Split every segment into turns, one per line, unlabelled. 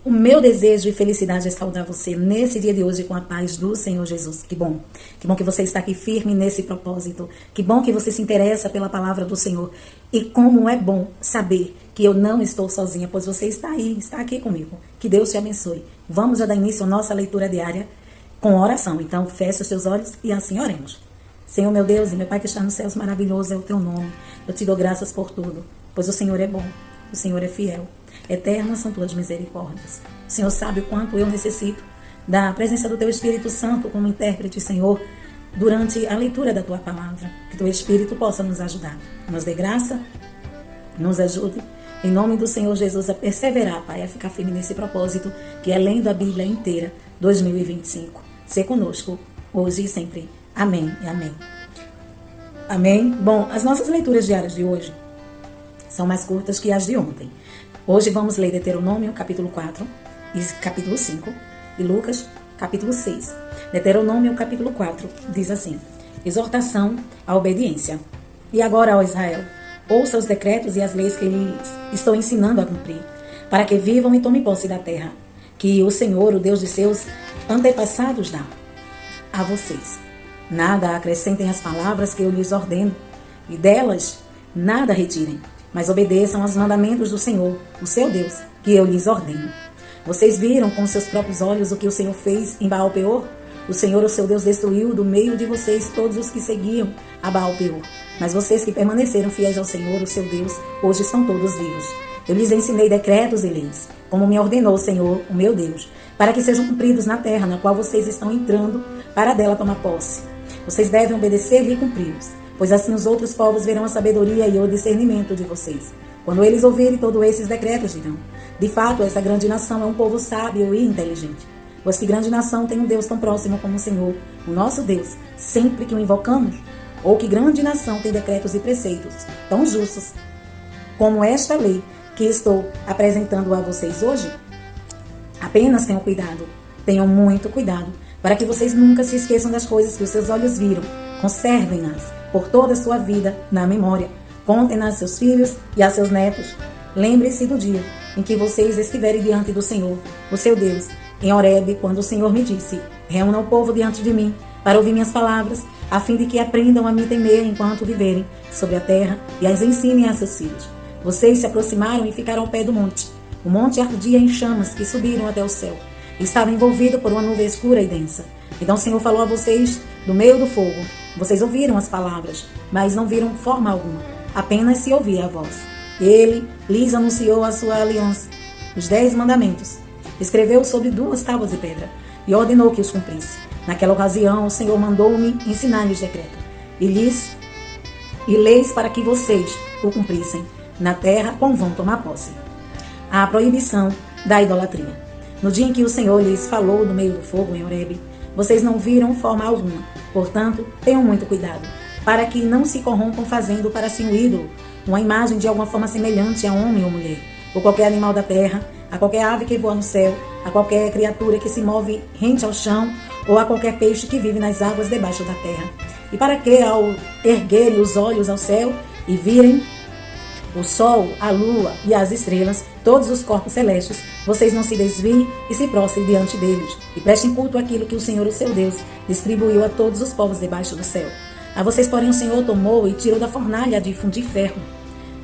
O meu desejo e felicidade é saudar você nesse dia de hoje com a paz do Senhor Jesus. Que bom. Que bom que você está aqui firme nesse propósito. Que bom que você se interessa pela palavra do Senhor. E como é bom saber que eu não estou sozinha, pois você está aí, está aqui comigo. Que Deus te abençoe. Vamos já dar início à nossa leitura diária com oração. Então, feche os seus olhos e assim oremos. Senhor, meu Deus e meu Pai que está nos céus, maravilhoso é o teu nome. Eu te dou graças por tudo, pois o Senhor é bom, o Senhor é fiel. Eternas são tuas misericórdias. O Senhor sabe o quanto eu necessito da presença do teu Espírito Santo como intérprete, Senhor, durante a leitura da tua palavra. Que teu Espírito possa nos ajudar. Nos dê graça, nos ajude. Em nome do Senhor Jesus, a perseverar, Pai, a ficar firme nesse propósito, que é lendo a Bíblia inteira, 2025. Ser conosco, hoje e sempre. Amém e amém. Amém? Bom, as nossas leituras diárias de hoje são mais curtas que as de ontem. Hoje vamos ler Deuteronômio, capítulo 4 e capítulo 5, e Lucas, capítulo 6. Deuteronômio, capítulo 4, diz assim: exortação à obediência. E agora, ó Israel, ouça os decretos e as leis que lhes estou ensinando a cumprir, para que vivam e tomem posse da terra, que o Senhor, o Deus de seus antepassados, dá a vocês. Nada acrescentem às palavras que eu lhes ordeno, e delas nada retirem, mas obedeçam aos mandamentos do Senhor, o seu Deus, que eu lhes ordeno. Vocês viram com seus próprios olhos o que o Senhor fez em Baal-Peor? O Senhor, o seu Deus, destruiu do meio de vocês todos os que seguiam a Baal-Peor. Mas vocês que permaneceram fiéis ao Senhor, o seu Deus, hoje estão todos vivos. Eu lhes ensinei decretos e leis, como me ordenou o Senhor, o meu Deus, para que sejam cumpridos na terra na qual vocês estão entrando, para dela tomar posse. Vocês devem obedecer-lhe e cumpri-los, pois assim os outros povos verão a sabedoria e o discernimento de vocês. Quando eles ouvirem todos esses decretos, dirão: de fato, essa grande nação é um povo sábio e inteligente. Pois que grande nação tem um Deus tão próximo como o Senhor, o nosso Deus, sempre que o invocamos? Ou que grande nação tem decretos e preceitos tão justos como esta lei que estou apresentando a vocês hoje? Apenas tenham cuidado, tenham muito cuidado, para que vocês nunca se esqueçam das coisas que os seus olhos viram. Conservem-nas por toda a sua vida na memória. Contem-nas a seus filhos e a seus netos. Lembre-se do dia em que vocês estiverem diante do Senhor, o seu Deus, em Horebe, quando o Senhor me disse: reúna o povo diante de mim, para ouvir minhas palavras, a fim de que aprendam a me temer enquanto viverem sobre a terra e as ensinem a seus filhos. Vocês se aproximaram e ficaram ao pé do monte. O monte ardia em chamas que subiram até o céu. Estava envolvido por uma nuvem escura e densa. Então o Senhor falou a vocês do meio do fogo. Vocês ouviram as palavras, mas não viram forma alguma. Apenas se ouvia a voz. Ele lhes anunciou a sua aliança, os 10 mandamentos. Escreveu sobre 2 tábuas de pedra e ordenou que os cumprisse. Naquela ocasião, o Senhor mandou-me ensinar-lhes decreto e leis para que vocês o cumprissem na terra como vão tomar posse. A proibição da idolatria. No dia em que o Senhor lhes falou no meio do fogo em Horebe, vocês não viram forma alguma. Portanto, tenham muito cuidado, para que não se corrompam fazendo para si um ídolo, uma imagem de alguma forma semelhante a homem ou mulher, ou qualquer animal da terra, a qualquer ave que voa no céu, a qualquer criatura que se move rente ao chão, ou a qualquer peixe que vive nas águas debaixo da terra. E para que, ao erguerem os olhos ao céu e virem o sol, a lua e as estrelas, todos os corpos celestes, vocês não se desviem e se prostrem diante deles, e prestem culto àquilo que o Senhor, o seu Deus, distribuiu a todos os povos debaixo do céu. A vocês, porém, o Senhor tomou e tirou da fornalha de fundir ferro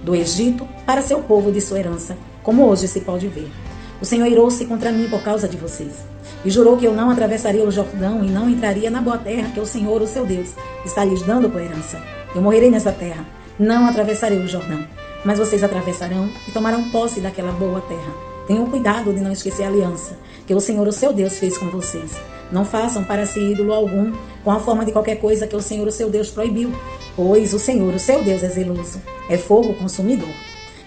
do Egito para seu povo de sua herança, como hoje se pode ver. O Senhor irou-se contra mim por causa de vocês, e jurou que eu não atravessaria o Jordão e não entraria na boa terra que o Senhor, o seu Deus, está lhes dando por herança. Eu morrerei nessa terra, não atravessarei o Jordão, mas vocês atravessarão e tomarão posse daquela boa terra. Tenham cuidado de não esquecer a aliança que o Senhor, o seu Deus, fez com vocês. Não façam para si ídolo algum com a forma de qualquer coisa que o Senhor, o seu Deus, proibiu, pois o Senhor, o seu Deus, é zeloso, é fogo consumidor.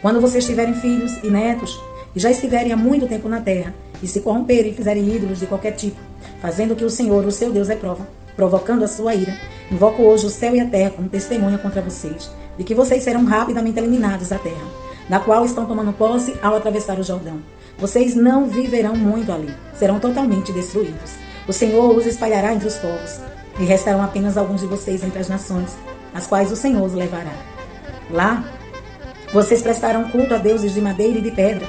Quando vocês tiverem filhos e netos, e já estiverem há muito tempo na terra, e se corromperem e fizerem ídolos de qualquer tipo, fazendo que o Senhor, o seu Deus, reprova, provocando a sua ira, invoco hoje o céu e a terra como testemunha contra vocês, de que vocês serão rapidamente eliminados da terra, da qual estão tomando posse ao atravessar o Jordão. Vocês não viverão muito ali, serão totalmente destruídos. O Senhor os espalhará entre os povos, e restarão apenas alguns de vocês entre as nações, as quais o Senhor os levará. Lá, vocês prestarão culto a deuses de madeira e de pedra,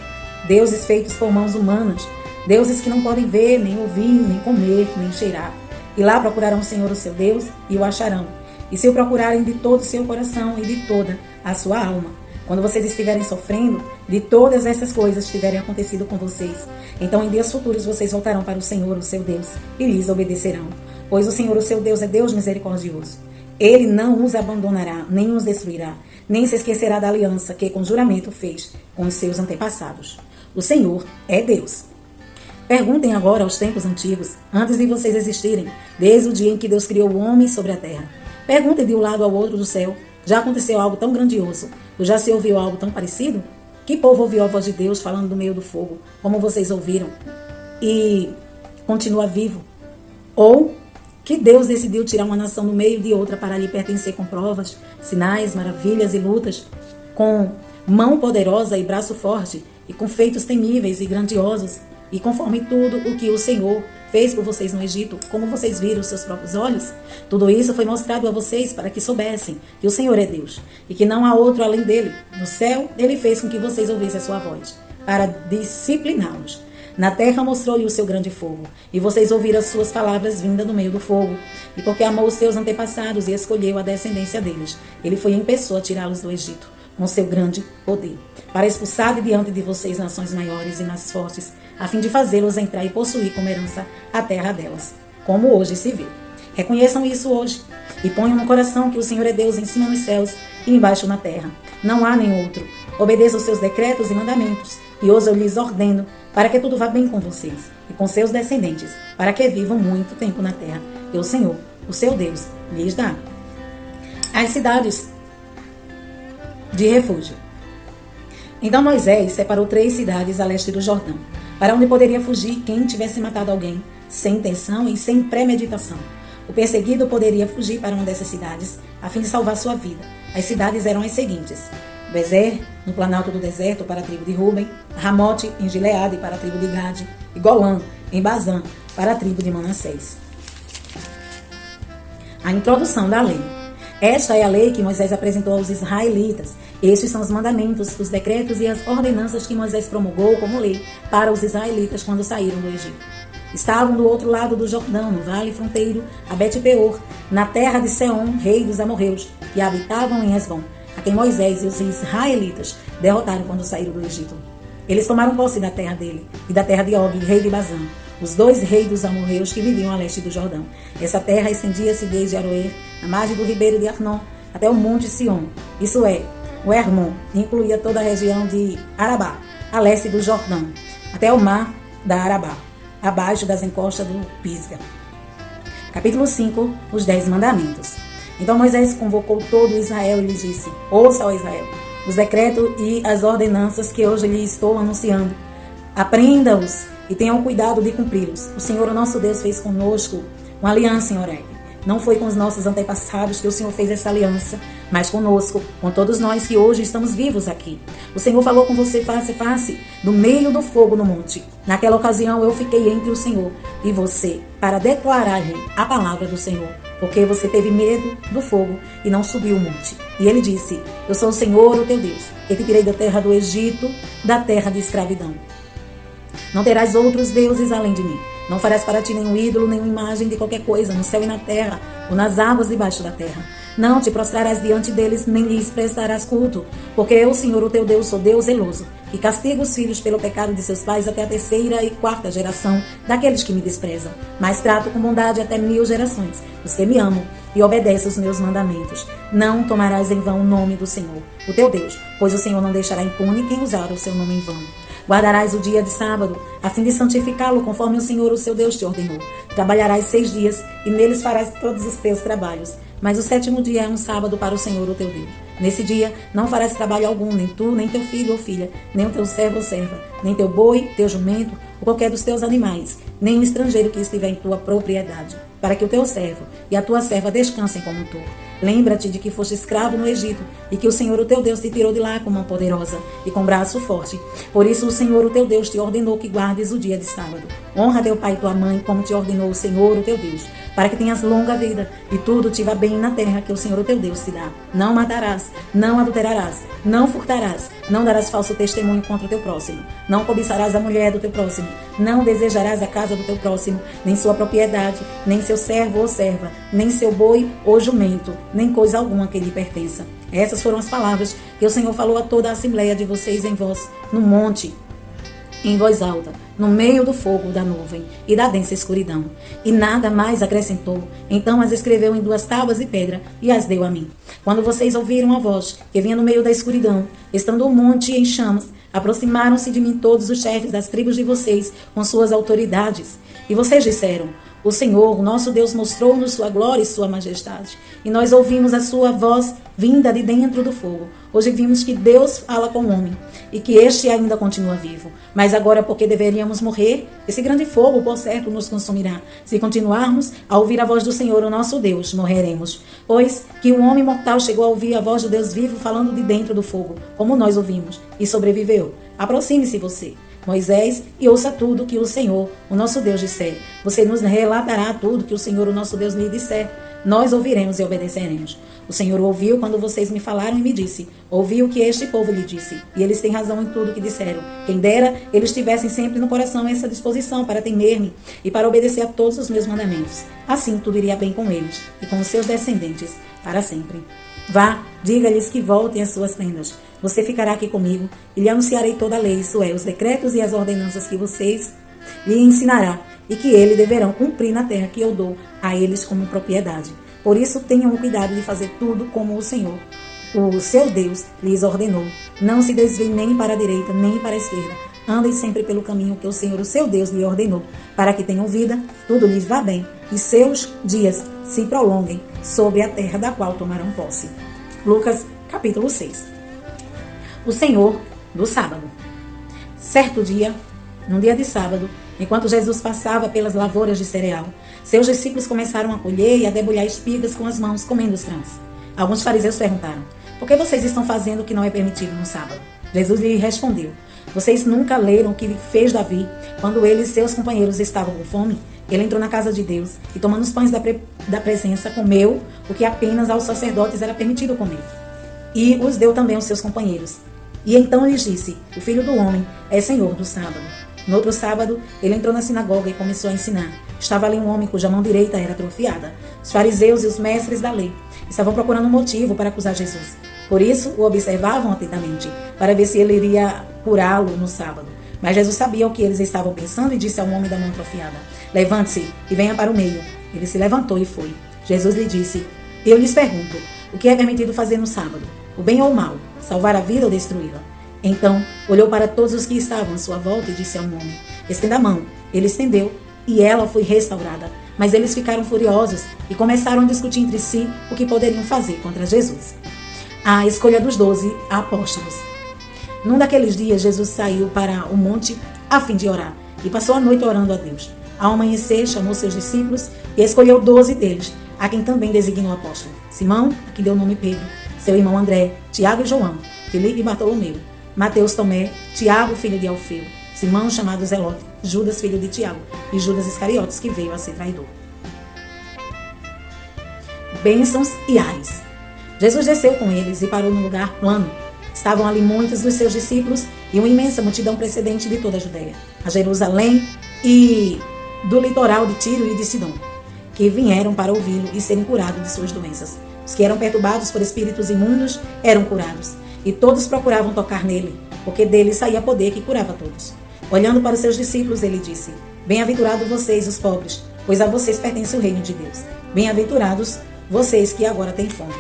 deuses feitos por mãos humanas, deuses que não podem ver, nem ouvir, nem comer, nem cheirar. E lá procurarão o Senhor, o seu Deus, e o acharão. E se o procurarem de todo o seu coração e de toda a sua alma. Quando vocês estiverem sofrendo, de todas essas coisas tiverem acontecido com vocês, então em dias futuros vocês voltarão para o Senhor, o seu Deus, e lhes obedecerão. Pois o Senhor, o seu Deus, é Deus misericordioso. Ele não os abandonará, nem os destruirá, nem se esquecerá da aliança que com juramento fez com os seus antepassados. O Senhor é Deus. Perguntem agora aos tempos antigos, antes de vocês existirem, desde o dia em que Deus criou o homem sobre a terra. Perguntem de um lado ao outro do céu, já aconteceu algo tão grandioso? Ou já se ouviu algo tão parecido? Que povo ouviu a voz de Deus falando do meio do fogo, como vocês ouviram, e continua vivo? Ou que Deus decidiu tirar uma nação do meio de outra para lhe pertencer com provas, sinais, maravilhas e lutas, com mão poderosa e braço forte, e com feitos temíveis e grandiosos, e conforme tudo o que o Senhor fez por vocês no Egito, como vocês viram os seus próprios olhos? Tudo isso foi mostrado a vocês para que soubessem que o Senhor é Deus, e que não há outro além dele. No céu, ele fez com que vocês ouvissem a sua voz, para discipliná-los. Na terra mostrou-lhe o seu grande fogo, e vocês ouviram as suas palavras vindas do meio do fogo. E porque amou os seus antepassados e escolheu a descendência deles, ele foi em pessoa tirá-los do Egito, com seu grande poder, para expulsar de diante de vocês nações maiores e mais fortes, a fim de fazê-los entrar e possuir como herança a terra delas, como hoje se vê. Reconheçam isso hoje, e ponham no coração que o Senhor é Deus em cima nos céus e embaixo na terra. Não há nem outro. Obedeçam os seus decretos e mandamentos, e hoje eu lhes ordeno, para que tudo vá bem com vocês e com seus descendentes, para que vivam muito tempo na terra, e o Senhor, o seu Deus, lhes dá. As cidades de refúgio. Então Moisés separou 3 cidades a leste do Jordão, para onde poderia fugir quem tivesse matado alguém, sem intenção e sem premeditação. O perseguido poderia fugir para uma dessas cidades, a fim de salvar sua vida. As cidades eram as seguintes: Bezer, no planalto do deserto, para a tribo de Ruben; Ramote, em Gileade, para a tribo de Gade; e Golã, em Bazã, para a tribo de Manassés. A introdução da lei. Esta é a lei que Moisés apresentou aos israelitas. Estes são os mandamentos, os decretos e as ordenanças que Moisés promulgou como lei para os israelitas quando saíram do Egito. Estavam do outro lado do Jordão, no vale fronteiro, a Bet-peor, na terra de Seom, rei dos amorreus, que habitavam em Hesbom, a quem Moisés e os israelitas derrotaram quando saíram do Egito. Eles tomaram posse da terra dele e da terra de Og, rei de Bazã, os 2 reis dos amorreus que viviam a leste do Jordão. Essa terra estendia-se desde Aroer, na margem do ribeiro de Arnon, até o monte Sion, isso é, o Hermon, incluía toda a região de Arabá, a leste do Jordão, até o mar da Arabá, abaixo das encostas do Pisga. Capítulo 5, os 10 mandamentos. Então Moisés convocou todo Israel e lhes disse: Ouça, ó Israel, os decretos e as ordenanças que hoje lhe estou anunciando. Aprenda-os e tenham cuidado de cumpri-los. O Senhor, o nosso Deus, fez conosco uma aliança em Horeb. Não foi com os nossos antepassados que o Senhor fez essa aliança, mas conosco, com todos nós que hoje estamos vivos aqui. O Senhor falou com você face a face, do meio do fogo no monte. Naquela ocasião eu fiquei entre o Senhor e você, para declarar-lhe a palavra do Senhor, porque você teve medo do fogo e não subiu o monte. E ele disse: Eu sou o Senhor, o teu Deus, que te tirei da terra do Egito, da terra de escravidão. Não terás outros deuses além de mim. Não farás para ti nenhum ídolo, nenhuma imagem de qualquer coisa, no céu e na terra, ou nas águas debaixo da terra. Não te prostrarás diante deles, nem lhes prestarás culto, porque eu, Senhor, o teu Deus, sou Deus zeloso, que castiga os filhos pelo pecado de seus pais até a 3ª e 4ª geração daqueles que me desprezam. Mas trato com bondade até 1000 gerações os que me amam e obedecem os meus mandamentos. Não tomarás em vão o nome do Senhor, o teu Deus, pois o Senhor não deixará impune quem usar o seu nome em vão. Guardarás o dia de sábado, a fim de santificá-lo, conforme o Senhor, o seu Deus, te ordenou. Trabalharás 6 dias, e neles farás todos os teus trabalhos. Mas o 7º dia é um sábado para o Senhor, o teu Deus. Nesse dia não farás trabalho algum, nem tu, nem teu filho ou filha, nem o teu servo ou serva, nem teu boi, teu jumento, ou qualquer dos teus animais, nem o estrangeiro que estiver em tua propriedade, para que o teu servo e a tua serva descansem como tu. Lembra-te de que foste escravo no Egito, e que o Senhor, o teu Deus, te tirou de lá com mão poderosa e com braço forte. Por isso o Senhor, o teu Deus, te ordenou que guardes o dia de sábado. Honra teu pai e tua mãe, como te ordenou o Senhor, o teu Deus, para que tenhas longa vida e tudo te vá bem na terra que o Senhor, o teu Deus, te dá. Não matarás, não adulterarás, não furtarás, não darás falso testemunho contra o teu próximo, não cobiçarás a mulher do teu próximo, não desejarás a casa do teu próximo, nem sua propriedade, nem seu servo ou serva, nem seu boi ou jumento, nem coisa alguma que lhe pertença. Essas foram as palavras que o Senhor falou a toda a assembleia de vocês em vós, no monte, em voz alta, no meio do fogo, da nuvem e da densa escuridão. E nada mais acrescentou. Então as escreveu em 2 tábuas de pedra e as deu a mim. Quando vocês ouviram a voz que vinha no meio da escuridão, estando o monte em chamas, aproximaram-se de mim todos os chefes das tribos de vocês com suas autoridades. E vocês disseram: o Senhor, nosso Deus, mostrou-nos sua glória e sua majestade. E nós ouvimos a sua voz vinda de dentro do fogo. Hoje vimos que Deus fala com o homem e que este ainda continua vivo. Mas agora, porque deveríamos morrer, esse grande fogo, por certo, nos consumirá. Se continuarmos a ouvir a voz do Senhor, o nosso Deus, morreremos. Pois que um homem mortal chegou a ouvir a voz do Deus vivo falando de dentro do fogo, como nós ouvimos, e sobreviveu. Aproxime-se você, Moisés, e ouça tudo que o Senhor, o nosso Deus, disser. Você nos relatará tudo que o Senhor, o nosso Deus, lhe disser. Nós ouviremos e obedeceremos. O Senhor ouviu quando vocês me falaram e me disse: ouvi o que este povo lhe disse, e eles têm razão em tudo que disseram. Quem dera eles tivessem sempre no coração essa disposição para temer-me e para obedecer a todos os meus mandamentos. Assim tudo iria bem com eles e com os seus descendentes para sempre. Vá, diga-lhes que voltem às suas tendas. Você ficará aqui comigo e lhe anunciarei toda a lei, isso é, os decretos e as ordenanças que vocês lhe ensinará e que eles deverão cumprir na terra que eu dou a eles como propriedade. Por isso tenham o cuidado de fazer tudo como o Senhor, o seu Deus, lhes ordenou. Não se desviem nem para a direita nem para a esquerda. Andem sempre pelo caminho que o Senhor, o seu Deus, lhe ordenou, para que tenham vida, tudo lhes vá bem e seus dias se prolonguem sobre a terra da qual tomarão posse. Lucas, capítulo 6. O Senhor do sábado. Certo dia, num dia de sábado, enquanto Jesus passava pelas lavouras de cereal, seus discípulos começaram a colher e a debulhar espigas com as mãos, comendo os grãos. Alguns fariseus perguntaram: por que vocês estão fazendo o que não é permitido no sábado? Jesus lhe respondeu: vocês nunca leram o que fez Davi quando ele e seus companheiros estavam com fome? Ele entrou na casa de Deus e, tomando os pães da presença, comeu o que apenas aos sacerdotes era permitido comer. E os deu também aos seus companheiros. E então lhes disse: o Filho do Homem é Senhor do sábado. No outro sábado, ele entrou na sinagoga e começou a ensinar. Estava ali um homem cuja mão direita era atrofiada. Os fariseus e os mestres da lei estavam procurando um motivo para acusar Jesus. Por isso, o observavam atentamente, para ver se ele iria curá-lo no sábado. Mas Jesus sabia o que eles estavam pensando e disse ao homem da mão atrofiada: levante-se e venha para o meio. Ele se levantou e foi. Jesus lhe disse: eu lhes pergunto, o que é permitido fazer no sábado? O bem ou o mal? Salvar a vida ou destruí-la? Então, olhou para todos os que estavam à sua volta e disse ao homem: estenda a mão. Ele estendeu e ela foi restaurada. Mas eles ficaram furiosos e começaram a discutir entre si o que poderiam fazer contra Jesus. A escolha dos 12 apóstolos. Num daqueles dias, Jesus saiu para o monte a fim de orar e passou a noite orando a Deus. Ao amanhecer, chamou seus discípulos e escolheu 12 deles, a quem também designou apóstolo: Simão, a quem deu o nome Pedro, seu irmão André, Tiago e João, Filipe e Bartolomeu, Mateus, Tomé, Tiago, filho de Alfeu, Simão, chamado Zelote, Judas, filho de Tiago, e Judas Iscariotes, que veio a ser traidor. Bênçãos e ares. Jesus desceu com eles e parou num lugar plano. Estavam ali muitos dos seus discípulos e uma imensa multidão procedente de toda a Judeia, a Jerusalém e do litoral de Tiro e de Sidom, que vieram para ouvi-lo e serem curados de suas doenças. Os que eram perturbados por espíritos imundos eram curados, e todos procuravam tocar nele, porque dele saía poder que curava todos. Olhando para os seus discípulos, ele disse: bem-aventurados vocês, os pobres, pois a vocês pertence o reino de Deus. Bem-aventurados vocês que agora têm fome,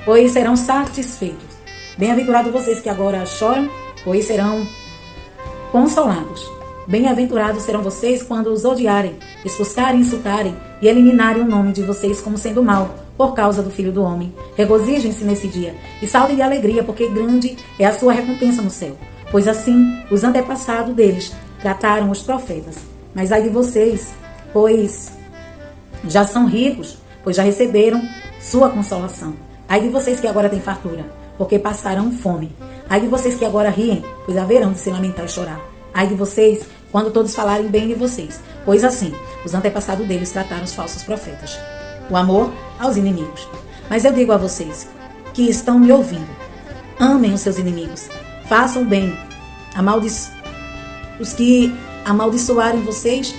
pois serão satisfeitos. Bem-aventurados vocês que agora choram, pois serão consolados. Bem-aventurados serão vocês quando os odiarem, expulsarem, insultarem e eliminarem o nome de vocês como sendo mal, por causa do Filho do Homem. Regozijem-se nesse dia e saltem de alegria, porque grande é a sua recompensa no céu. Pois assim os antepassados deles trataram os profetas. Mas ai de vocês, pois já são ricos, pois já receberam sua consolação. Ai de vocês que agora têm fartura, porque passarão fome. Ai de vocês que agora riem, pois haverão de se lamentar e chorar. Ai de vocês, quando todos falarem bem de vocês, pois assim os antepassados deles trataram os falsos profetas. O amor aos inimigos. Mas eu digo a vocês que estão me ouvindo, amem os seus inimigos, façam o bem, os que amaldiçoarem vocês,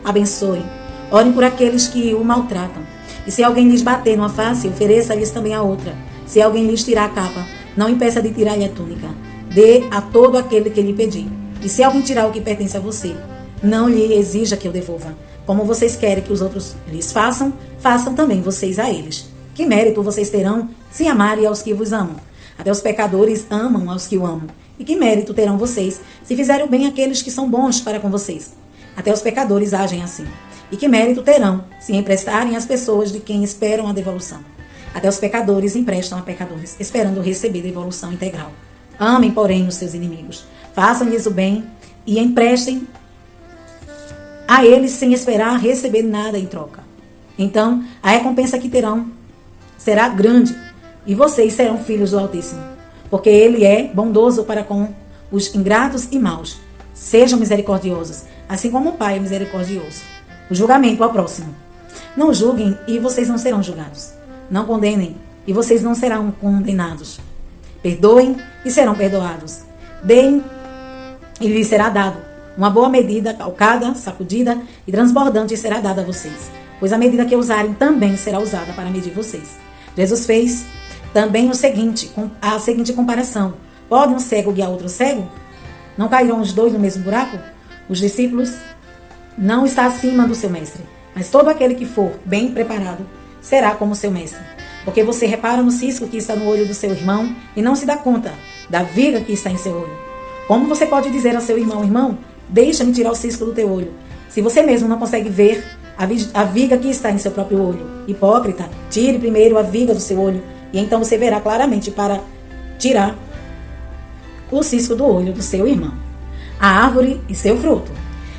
abençoem, orem por aqueles que o maltratam. E se alguém lhes bater numa face, ofereça-lhes também a outra. Se alguém lhes tirar a capa, não impeça de tirar-lhe a túnica. Dê a todo aquele que lhe pedir. E se alguém tirar o que pertence a você, não lhe exija que eu devolva. Como vocês querem que os outros lhes façam, façam também vocês a eles. Que mérito vocês terão se amarem aos que vos amam? Até os pecadores amam aos que o amam. E que mérito terão vocês se fizerem o bem àqueles que são bons para com vocês? Até os pecadores agem assim. E que mérito terão se emprestarem às pessoas de quem esperam a devolução? Até os pecadores emprestam a pecadores, esperando receber devolução integral. Amem, porém, os seus inimigos. Façam-lhes o bem e emprestem a eles sem esperar receber nada em troca. Então, a recompensa que terão será grande e vocês serão filhos do Altíssimo, porque Ele é bondoso para com os ingratos e maus. Sejam misericordiosos, assim como o Pai é misericordioso. O julgamento ao próximo. Não julguem e vocês não serão julgados. Não condenem e vocês não serão condenados. Perdoem e serão perdoados. Deem e lhes será dado. Uma boa medida, calcada, sacudida e transbordante será dada a vocês. Pois a medida que usarem também será usada para medir vocês. Jesus fez também a seguinte comparação. Pode um cego guiar outro cego? Não cairão os dois no mesmo buraco? Os discípulos não está acima do seu mestre, mas todo aquele que for bem preparado será como seu mestre. Porque você repara no cisco que está no olho do seu irmão e não se dá conta da viga que está em seu olho. Como você pode dizer ao seu irmão, irmão, deixa-me tirar o cisco do teu olho, se você mesmo não consegue ver a viga que está em seu próprio olho? Hipócrita, tire primeiro a viga do seu olho, e então você verá claramente para tirar o cisco do olho do seu irmão. A árvore e seu fruto.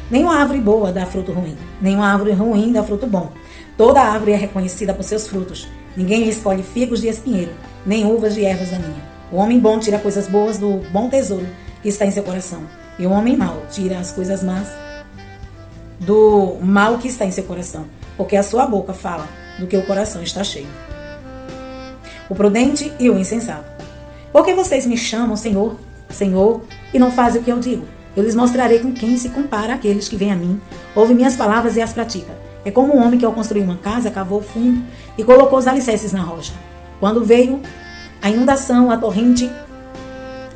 Nenhuma árvore boa dá fruto ruim, nenhuma árvore ruim dá fruto bom. Toda árvore é reconhecida por seus frutos. Ninguém escolhe figos de espinheiro, nem uvas de ervas daninhas. O homem bom tira coisas boas do bom tesouro que está em seu coração, e o homem mau tira as coisas más do mal que está em seu coração, porque a sua boca fala do que o coração está cheio. O prudente e o insensato. Por que vocês me chamam Senhor, Senhor, e não fazem o que eu digo? Eu lhes mostrarei com quem se compara aqueles que vêm a mim, ouvem minhas palavras e as praticam. É como um homem que, ao construir uma casa, cavou fundo e colocou os alicerces na rocha. Quando veio a inundação, a torrente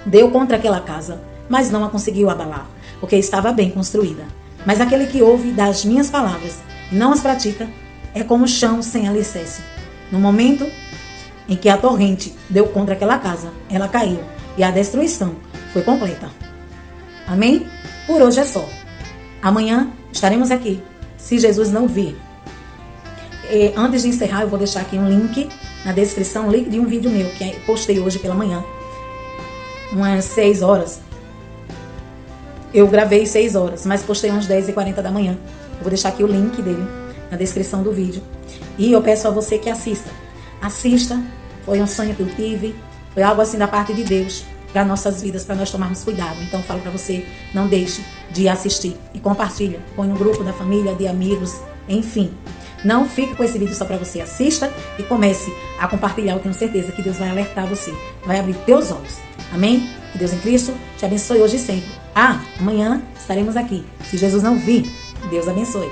deu contra aquela casa, mas não a conseguiu abalar, porque estava bem construída. Mas aquele que ouve das minhas palavras e não as pratica, é como o chão sem alicerce. No momento em que a torrente deu contra aquela casa, ela caiu e a destruição foi completa. Amém? Por hoje é só. Amanhã estaremos aqui, se Jesus não vir. E antes de encerrar, eu vou deixar aqui um link na descrição, link de um vídeo meu que postei hoje pela manhã, umas 6 horas. Eu gravei 6 horas, mas postei umas 10h40 da manhã. Eu vou deixar aqui o link dele na descrição do vídeo. E eu peço a você que assista. Assista, foi um sonho que eu tive, foi algo assim da parte de Deus para nossas vidas, para nós tomarmos cuidado. Então eu falo para você, não deixe de assistir e compartilha. Põe no grupo da família, de amigos, enfim. Não fique com esse vídeo só para você. Assista e comece a compartilhar. Eu tenho certeza que Deus vai alertar você, vai abrir teus olhos. Amém? Que Deus em Cristo te abençoe hoje e sempre. Amanhã estaremos aqui. Se Jesus não vir, Deus abençoe.